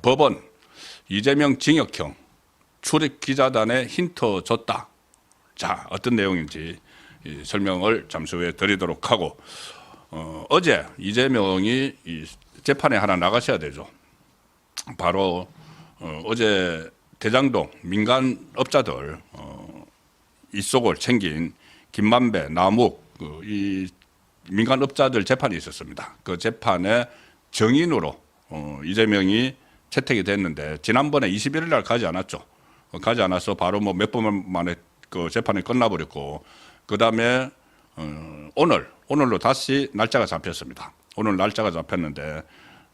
법원 이재명 징역형 출입 기자단에 힌트 줬다. 자, 어떤 내용인지 설명을 잠시 후에 드리도록 하고, 어제 이재명이 이 재판에 하나 나가셔야 되죠. 바로 어제 대장동 민간업자들 입속을 챙긴 김만배, 남욱 이 민간업자들 재판이 있었습니다. 그 재판에 정인으로 이재명이 채택이 됐는데 지난번에 21일 날 가지 않았죠. 가지 않아서 바로 뭐 몇 번 만에 그 재판이 끝나버렸고, 그 다음에 오늘로 다시 날짜가 잡혔습니다. 오늘 날짜가 잡혔는데,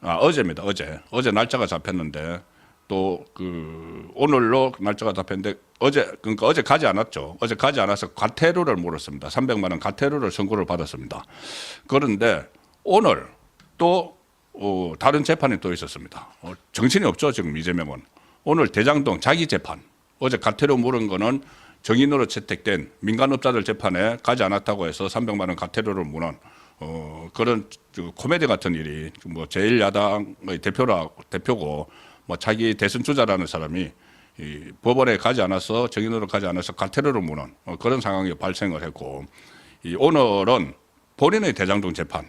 어제입니다. 어제 날짜가 잡혔는데, 또 그 오늘로 날짜가 잡혔는데, 그러니까 어제 가지 않았죠. 어제 가지 않아서 과태료를 물었습니다. 300만 원 과태료를 선고를 받았습니다. 그런데 오늘 또 다른 재판이 또 있었습니다. 정신이 없죠, 지금 이재명은. 오늘 대장동 자기 재판. 어제 과태료 물은 거는 정인으로 채택된 민간업자들 재판에 가지 않았다고 해서 300만 원 과태료를 무는 그런 코미디 같은 일이, 뭐 제1야당의 대표고 뭐 자기 대선 주자라는 사람이 이 법원에 가지 않아서, 정인으로 가지 않아서 과태료를 무는 그런 상황이 발생을 했고, 오늘은 본인의 대장동 재판,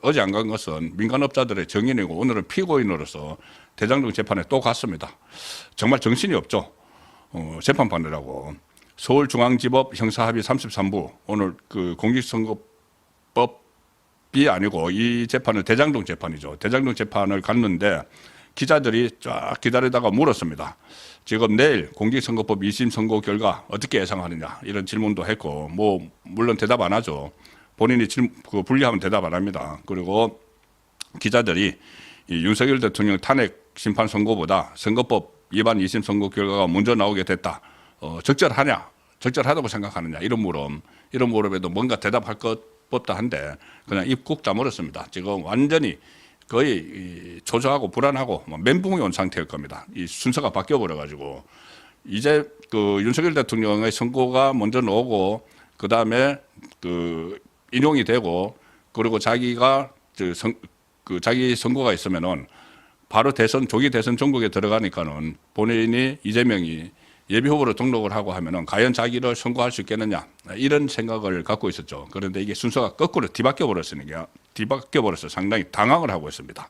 어제 안 간 것은 민간업자들의 정인이고 오늘은 피고인으로서 대장동 재판에 또 갔습니다. 정말 정신이 없죠. 재판 받느라고. 서울중앙지법 형사합의 33부, 오늘 그 공직선거법이 아니고 이 재판은 대장동 재판이죠. 대장동 재판을 갔는데 기자들이 쫙 기다리다가 물었습니다. 지금 내일 공직선거법 2심 선고 결과 어떻게 예상하느냐, 이런 질문도 했고, 뭐 물론 대답 안 하죠. 본인이 불리하면 대답 안 합니다. 그리고 기자들이 이 윤석열 대통령 탄핵 심판 선고보다 선거법 위반 2심 선고 결과가 먼저 나오게 됐다. 적절하냐? 적절하다고 생각하느냐? 이런 물음에도 뭔가 대답할 것 법다 한데 그냥 입 꾹 다물었습니다. 지금 완전히 거의 초조하고 불안하고 멘붕이 온 상태일 겁니다. 이 순서가 바뀌어 버려가지고 이제 그 윤석열 대통령의 선고가 먼저 나오고, 그 다음에 그 인용이 되고, 그리고 자기가 자기 선고가 있으면은 바로 조기 대선 전국에 들어가니까는 본인이 이재명이 예비 후보로 등록을 하고 하면은 과연 자기를 선고할 수 있겠느냐, 이런 생각을 갖고 있었죠. 그런데 이게 순서가 거꾸로 뒤바뀌어 버려서 상당히 당황을 하고 있습니다.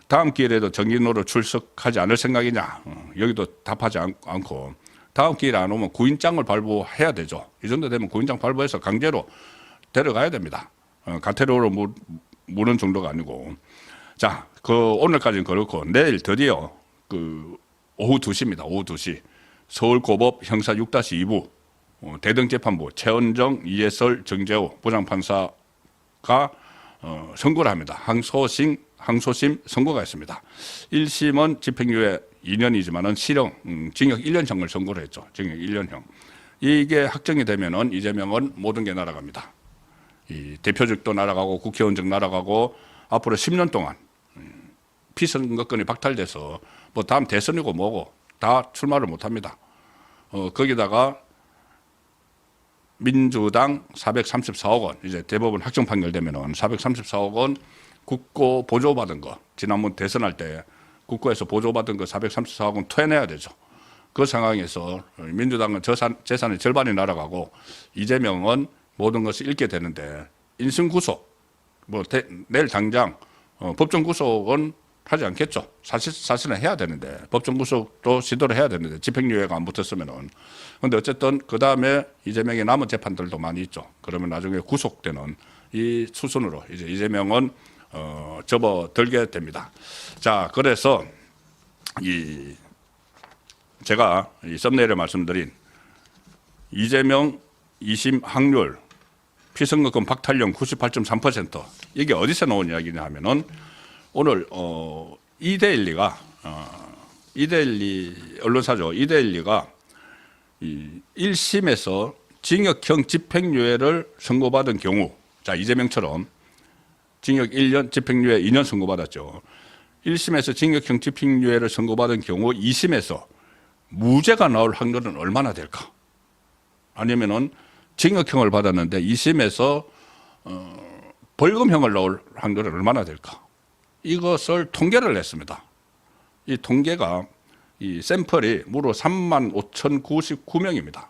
다음 기회에도 정인으로 출석하지 않을 생각이냐, 여기도 답하지 않고, 다음 기회에 안 오면 구인장을 발부해야 되죠. 이 정도 되면 구인장 발부해서 강제로 데려가야 됩니다. 과태료로 무는 정도가 아니고. 자, 오늘까지는 그렇고, 내일 드디어 오후 2시입니다. 오후 2시. 서울고법 형사 6-2부 대등재판부 최은정, 이해설, 정재호 부장판사가 선고를 합니다. 항소심 선고가 있습니다. 1심은 집행유예 2년이지만은 징역 1년형을 선고를 했죠. 징역 1년형. 이게 확정이 되면은 이재명은 모든 게 날아갑니다. 이 대표직도 날아가고 국회의원직 날아가고 앞으로 10년 동안 피선거권이 박탈돼서 뭐 다음 대선이고 뭐고 다 출마를 못합니다. 거기다가 민주당 434억 원, 이제 대법원 확정 판결되면은 434억 원 국고 보조받은 거, 지난번 대선할 때 국고에서 보조받은 거 434억 원 토해내야 되죠. 그 상황에서 민주당은 재산의 절반이 날아가고 이재명은 모든 것을 잃게 되는데, 인신구속, 내일 당장 법정 구속은 하지 않겠죠. 사실은 해야 되는데, 법정 구속도 시도를 해야 되는데 집행유예가 안 붙었으면은. 근데 어쨌든 그 다음에 이재명의 남은 재판들도 많이 있죠. 그러면 나중에 구속되는 이 수순으로 이제 이재명은 접어들게 됩니다. 자, 그래서 제가 이 썸네일에 말씀드린 이재명 2심 확률 피선거권 박탈률 98.3%, 이게 어디서 나온 이야기냐 하면은 오늘 이데일리가 이데일리 언론사죠. 이데일리가 1심에서 징역형 집행유예를 선고받은 경우, 자, 이재명처럼 징역 1년 집행유예 2년 선고받았죠. 1심에서 징역형 집행유예를 선고받은 경우 2심에서 무죄가 나올 확률은 얼마나 될까? 아니면은 징역형을 받았는데 2심에서 벌금형을 나올 확률은 얼마나 될까? 이것을 통계를 냈습니다. 이 통계가 이 샘플이 무려 35,099명입니다.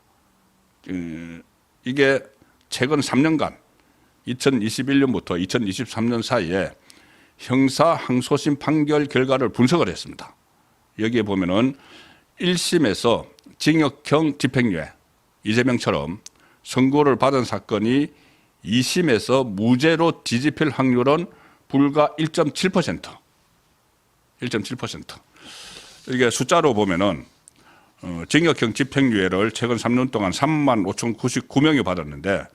이게 최근 3년간 2021년부터 2023년 사이에 형사 항소심 판결 결과를 분석을 했습니다. 여기에 보면은 1심에서 징역형 집행유예 이재명처럼 선고를 받은 사건이 2심에서 무죄로 뒤집힐 확률은 불과 1.7%. 1.7%. 이게 숫자로 보면은 징역형 집행유예를 최근 3년 동안 35,099명이 받았는데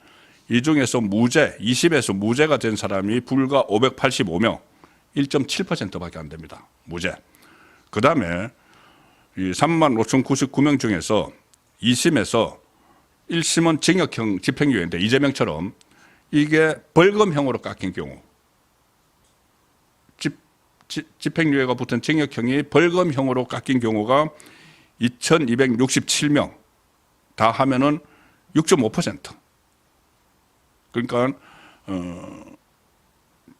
이 중에서 무죄, 2심에서 무죄가 된 사람이 불과 585명, 1.7%밖에 안 됩니다. 무죄. 그 다음에 이 35,099명 중에서 2심에서 1심은 징역형 집행유예인데 이재명처럼 이게 벌금형으로 깎인 경우 집행유예가 붙은 징역형이 벌금형으로 깎인 경우가 2,267명 다 하면은 6.5%. 그러니까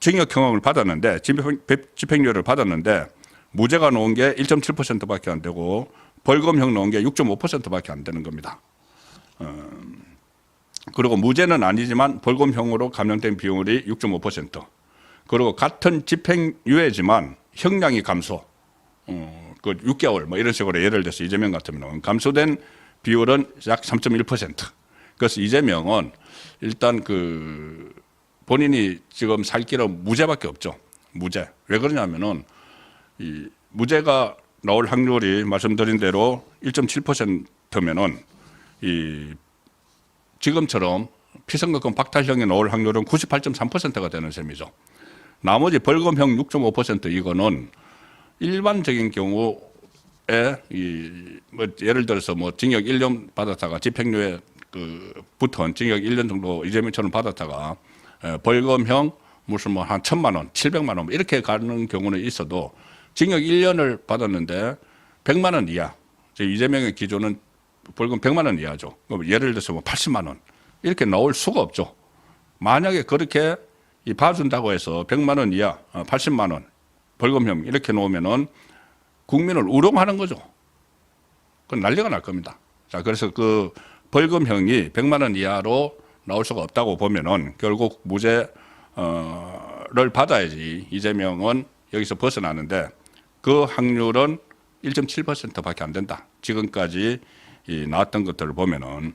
징역형을 받았는데 집행유예를 받았는데 무죄가 나온 게 1.7%밖에 안 되고 벌금형 나온 게 6.5%밖에 안 되는 겁니다. 그리고 무죄는 아니지만 벌금형으로 감형된 비율이 6.5%. 그리고 같은 집행유예지만 형량이 감소, 그 6개월 뭐 이런 식으로 예를 들어서 이재명 같으면 감소된 비율은 약 3.1%. 그래서 이재명은 일단 그 본인이 지금 살 길은 무죄밖에 없죠. 무죄. 왜 그러냐면은 이 무죄가 나올 확률이 말씀드린 대로 1.7%면은 이 지금처럼 피선거권 박탈형이 나올 확률은 98.3%가 되는 셈이죠. 나머지 벌금형 6.5% 이거는 일반적인 경우에 뭐 예를 들어서 뭐 징역 1년 받았다가 집행유예 붙은 징역 1년 정도 이재명처럼 받았다가 벌금형 무슨 뭐 한 1,000만 원, 700만 원 이렇게 가는 경우는 있어도 징역 1년을 받았는데 100만 원 이하. 이재명의 기준은 벌금 100만 원 이하죠. 예를 들어서 뭐 80만 원 이렇게 나올 수가 없죠. 만약에 그렇게 봐준다고 해서 100만 원 이하, 80만 원 벌금형 이렇게 놓으면은 국민을 우롱하는 거죠. 그건 난리가 날 겁니다. 자, 그래서 그 벌금형이 100만 원 이하로 나올 수가 없다고 보면은 결국 무죄를 받아야지 이재명은 여기서 벗어나는데 그 확률은 1.7%밖에 안 된다. 지금까지 나왔던 것들을 보면은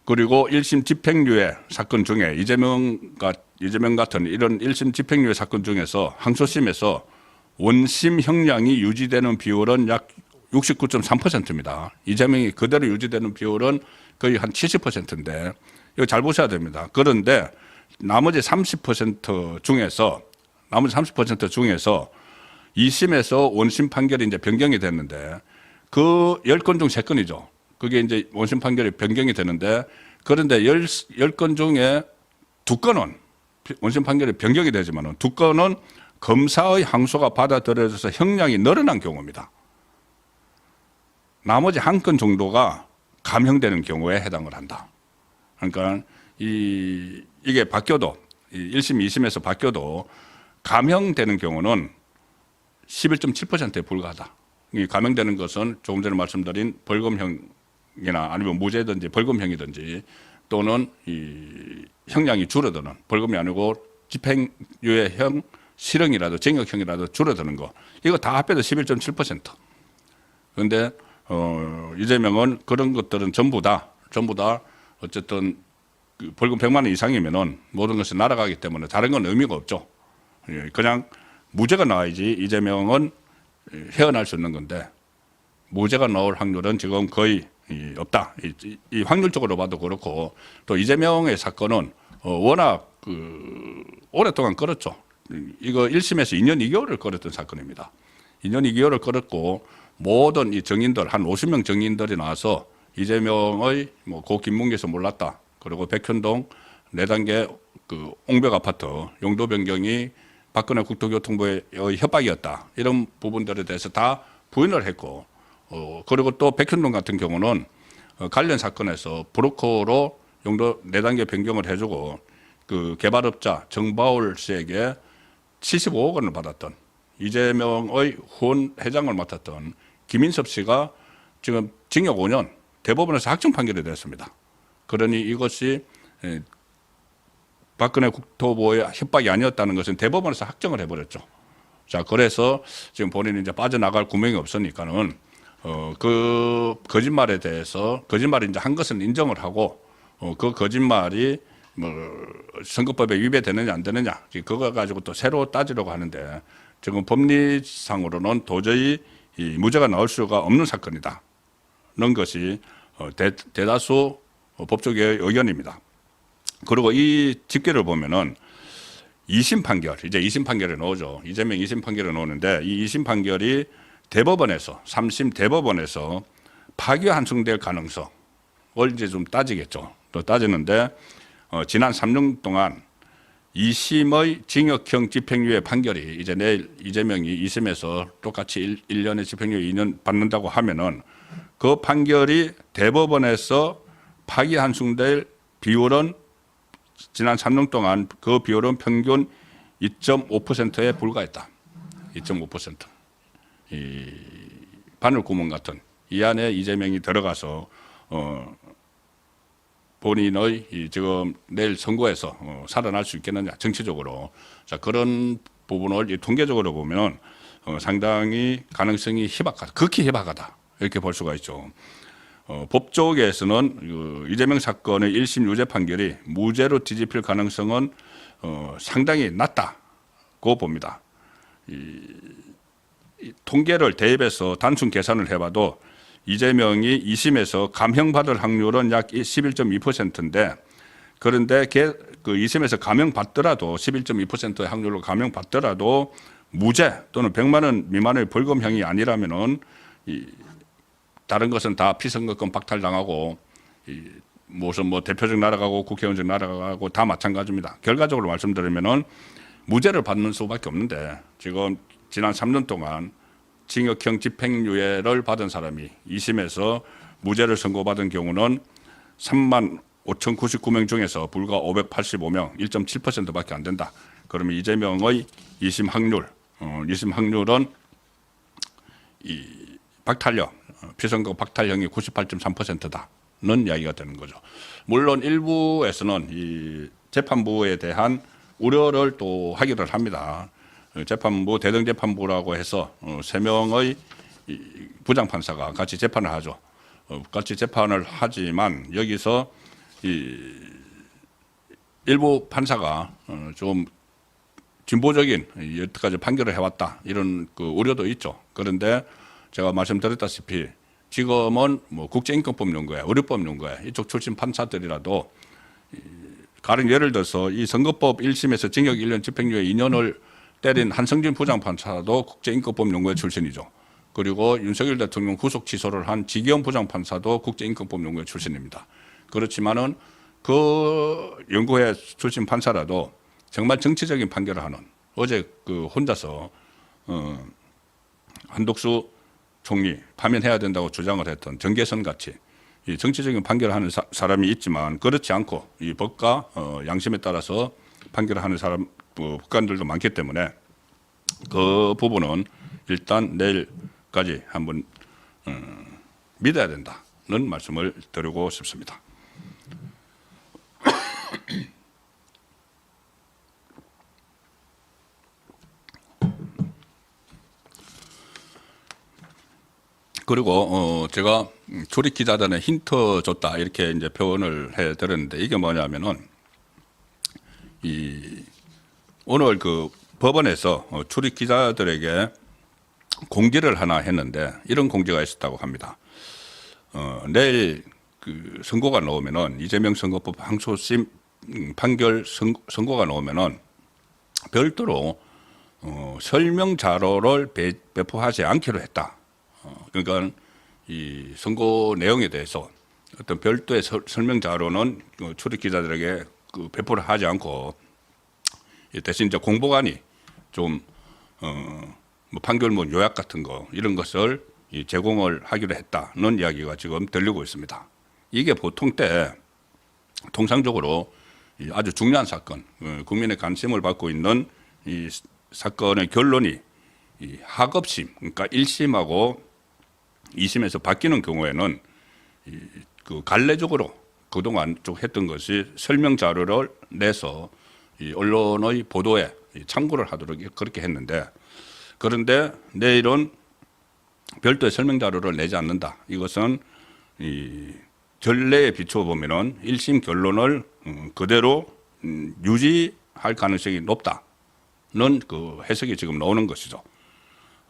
그리고 1심 집행유예 사건 중에 이재명 같은 이런 1심 집행유예 사건 중에서 항소심에서 원심 형량이 유지되는 비율은 약 69.3%입니다. 이재명이 그대로 유지되는 비율은 거의 한 70%인데 이거 잘 보셔야 됩니다. 그런데 나머지 30% 중에서 2심에서 원심 판결이 이제 변경이 됐는데 그 10건 중 3건이죠. 그게 이제 원심 판결이 변경이 되는데 그런데 10건 중에 2건은 원심 판결이 변경이 되지만은 2건은 검사의 항소가 받아들여져서 형량이 늘어난 경우입니다. 나머지 1건 정도가 감형되는 경우에 해당을 한다. 그러니까 이게 바뀌어도 1심, 2심에서 바뀌어도 감형되는 경우는 11.7%에 불과하다. 이 감형되는 것은 조금 전에 말씀드린 벌금형이나 아니면 무죄든지 벌금형이든지 또는 이 형량이 줄어드는 벌금이 아니고 집행유예형 실형이라도 징역형이라도 줄어드는 거 이거 다 합해도 11.7%. 그런데 이재명은 그런 것들은 전부 다 어쨌든 그 벌금 100만 원 이상이면은 모든 것이 날아가기 때문에 다른 건 의미가 없죠. 그냥 무죄가 나와야지 이재명은 헤어날 수 있는 건데 무죄가 나올 확률은 지금 거의 없다. 이 확률적으로 봐도 그렇고 또 이재명의 사건은 워낙 오랫동안 끌었죠. 이거 1심에서 2년 2개월을 끌었던 사건입니다. 2년 2개월을 끌었고 모든 이 정인들 한 50명 정인들이 나와서 이재명의 뭐 고 김문기에서 몰랐다. 그리고 백현동 4단계 그 옹벽 아파트 용도 변경이 박근혜 국토교통부의 협박이었다. 이런 부분들에 대해서 다 부인을 했고 그리고 또 백현동 같은 경우는 관련 사건에서 브로커로 용도 4단계 변경을 해주고 그 개발업자 정바울 씨에게 75억 원을 받았던 이재명의 후원 회장을 맡았던 김인섭 씨가 지금 징역 5년 대법원에서 확정 판결이 됐습니다. 그러니 이것이 박근혜 국토부의 협박이 아니었다는 것은 대법원에서 확정을 해버렸죠. 자, 그래서 지금 본인이 이제 빠져나갈 구멍이 없으니까는 그 거짓말에 대해서 거짓말이 이제 한 것은 인정을 하고 그 거짓말이 뭐 선거법에 위배되느냐 안 되느냐 그거 가지고 또 새로 따지려고 하는데 지금 법리상으로는 도저히 이 무죄가 나올 수가 없는 사건이다. 는 것이 대다수 법조계의 의견입니다. 그리고 이 집계를 보면은 2심 판결, 이제 2심 판결이 나오죠. 이재명 2심 판결이 나오는데 이 2심 판결이 대법원에서 3심 대법원에서 파기 환송될 가능성을 이제 좀 따지겠죠. 또 따지는데 지난 3년 동안 2심의 징역형 집행유예 판결이 이제 내일 이재명이 2심에서 똑같이 1년의 집행유예 2년 받는다고 하면은 그 판결이 대법원에서 파기 환송될 비율은 지난 3년 동안 그 비율은 평균 2.5%에 불과했다. 2.5%. 이 바늘구멍 같은 이 안에 이재명이 들어가서 본인의 지금 내일 선거에서 살아날 수 있겠느냐 정치적으로 자 그런 부분을 통계적으로 보면 상당히 가능성이 희박하다, 극히 희박하다 이렇게 볼 수가 있죠. 법조계에서는 이재명 사건의 1심 유죄 판결이 무죄로 뒤집힐 가능성은 상당히 낮다고 봅니다. 이 통계를 대입해서 단순 계산을 해봐도 이재명이 2심에서 감형받을 확률은 약 11.2%인데 그런데 그 2심에서 감형받더라도 11.2%의 확률로 감형받더라도 무죄 또는 100만 원 미만의 벌금형이 아니라면은 다른 것은 다 피선거권 박탈당하고 무슨 뭐 대표직 날아가고 국회의원직 날아가고 다 마찬가지입니다. 결과적으로 말씀드리면은 무죄를 받는 수밖에 없는데 지금 지난 3년 동안 징역형 집행유예를 받은 사람이 2심에서 무죄를 선고받은 경우는 3만 5,099명 중에서 불과 585명, 1.7%밖에 안 된다. 그러면 이재명의 2심 확률, 2심 확률은 이 박탈력, 피선거 박탈형이 98.3%다는 이야기가 되는 거죠. 물론 일부에서는 이 재판부에 대한 우려를 또 하기를 합니다. 재판부 대등재판부라고 해서 3명의 부장판사가 같이 재판을 하죠. 같이 재판을 하지만 여기서 일부 판사가 좀 진보적인 여태까지 판결을 해왔다 이런 그 우려도 있죠. 그런데 제가 말씀드렸다시피 지금은 뭐 국제인권법 연구회, 의료법 연구회 이쪽 출신 판사들이라도 가령 예를 들어서 이 선거법 1심에서 징역 1년 집행유예 2년을 때린 한성진 부장판사도 국제인권법 연구회 출신이죠. 그리고 윤석열 대통령 구속 취소를 한 지기현 부장판사도 국제인권법 연구회 출신입니다. 그렇지만은 그 연구회 출신 판사라도 정말 정치적인 판결을 하는 어제 그 혼자서 한독수 총리 파면해야 된다고 주장을 했던 정계선 같이 이 정치적인 판결을 하는 사람이 있지만 그렇지 않고 이 법과 양심에 따라서 판결을 하는 사람 법관들도 많기 때문에 그 부분은 일단 내일까지 한번 믿어야 된다는 말씀을 드리고 싶습니다. 그리고 제가 출입 기자단에 힌트 줬다 이렇게 이제 표현을 해드렸는데 이게 뭐냐면은 오늘 그 법원에서 출입 기자들에게 공지를 하나 했는데 이런 공지가 있었다고 합니다. 내일 그 선고가 나오면은 이재명 선거법 항소심 판결 선고가 나오면은 별도로 설명 자료를 배포하지 않기로 했다. 그러니까 이 선고 내용에 대해서 어떤 별도의 설명 자료는 출입 기자들에게 그 배포를 하지 않고 대신 이제 공보관이 좀 뭐 판결문 요약 같은 거 이런 것을 제공을 하기로 했다는 이야기가 지금 들리고 있습니다. 이게 보통 때 통상적으로 이 아주 중요한 사건, 국민의 관심을 받고 있는 이 사건의 결론이 이 하급심, 그러니까 1심하고 2심에서 바뀌는 경우에는 그 관례적으로 그동안 쭉 했던 것이 설명 자료를 내서 이 언론의 보도에 참고를 하도록 그렇게 했는데, 그런데 내일은 별도의 설명 자료를 내지 않는다. 이것은 이 전례에 비추어 보면은 1심 결론을 그대로 유지할 가능성이 높다는 그 해석이 지금 나오는 것이죠.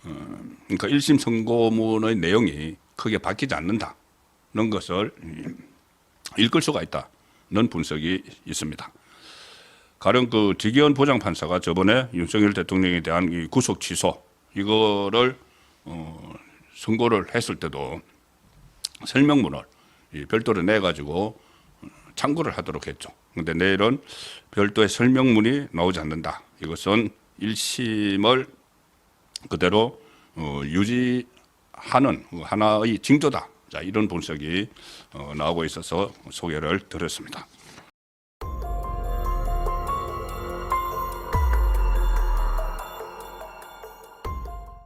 그러니까 1심 선고문의 내용이 크게 바뀌지 않는다는 것을 읽을 수가 있다는 분석이 있습니다. 가령 그 지기현 부장판사가 저번에 윤석열 대통령에 대한 이 구속 취소 이거를 선고를 했을 때도 설명문을 별도로 내 가지고 참고를 하도록 했죠. 그런데 내일은 별도의 설명문이 나오지 않는다. 이것은 1심을 그대로 유지하는 하나의 징조다. 자, 이런 분석이 나오고 있어서 소개를 드렸습니다.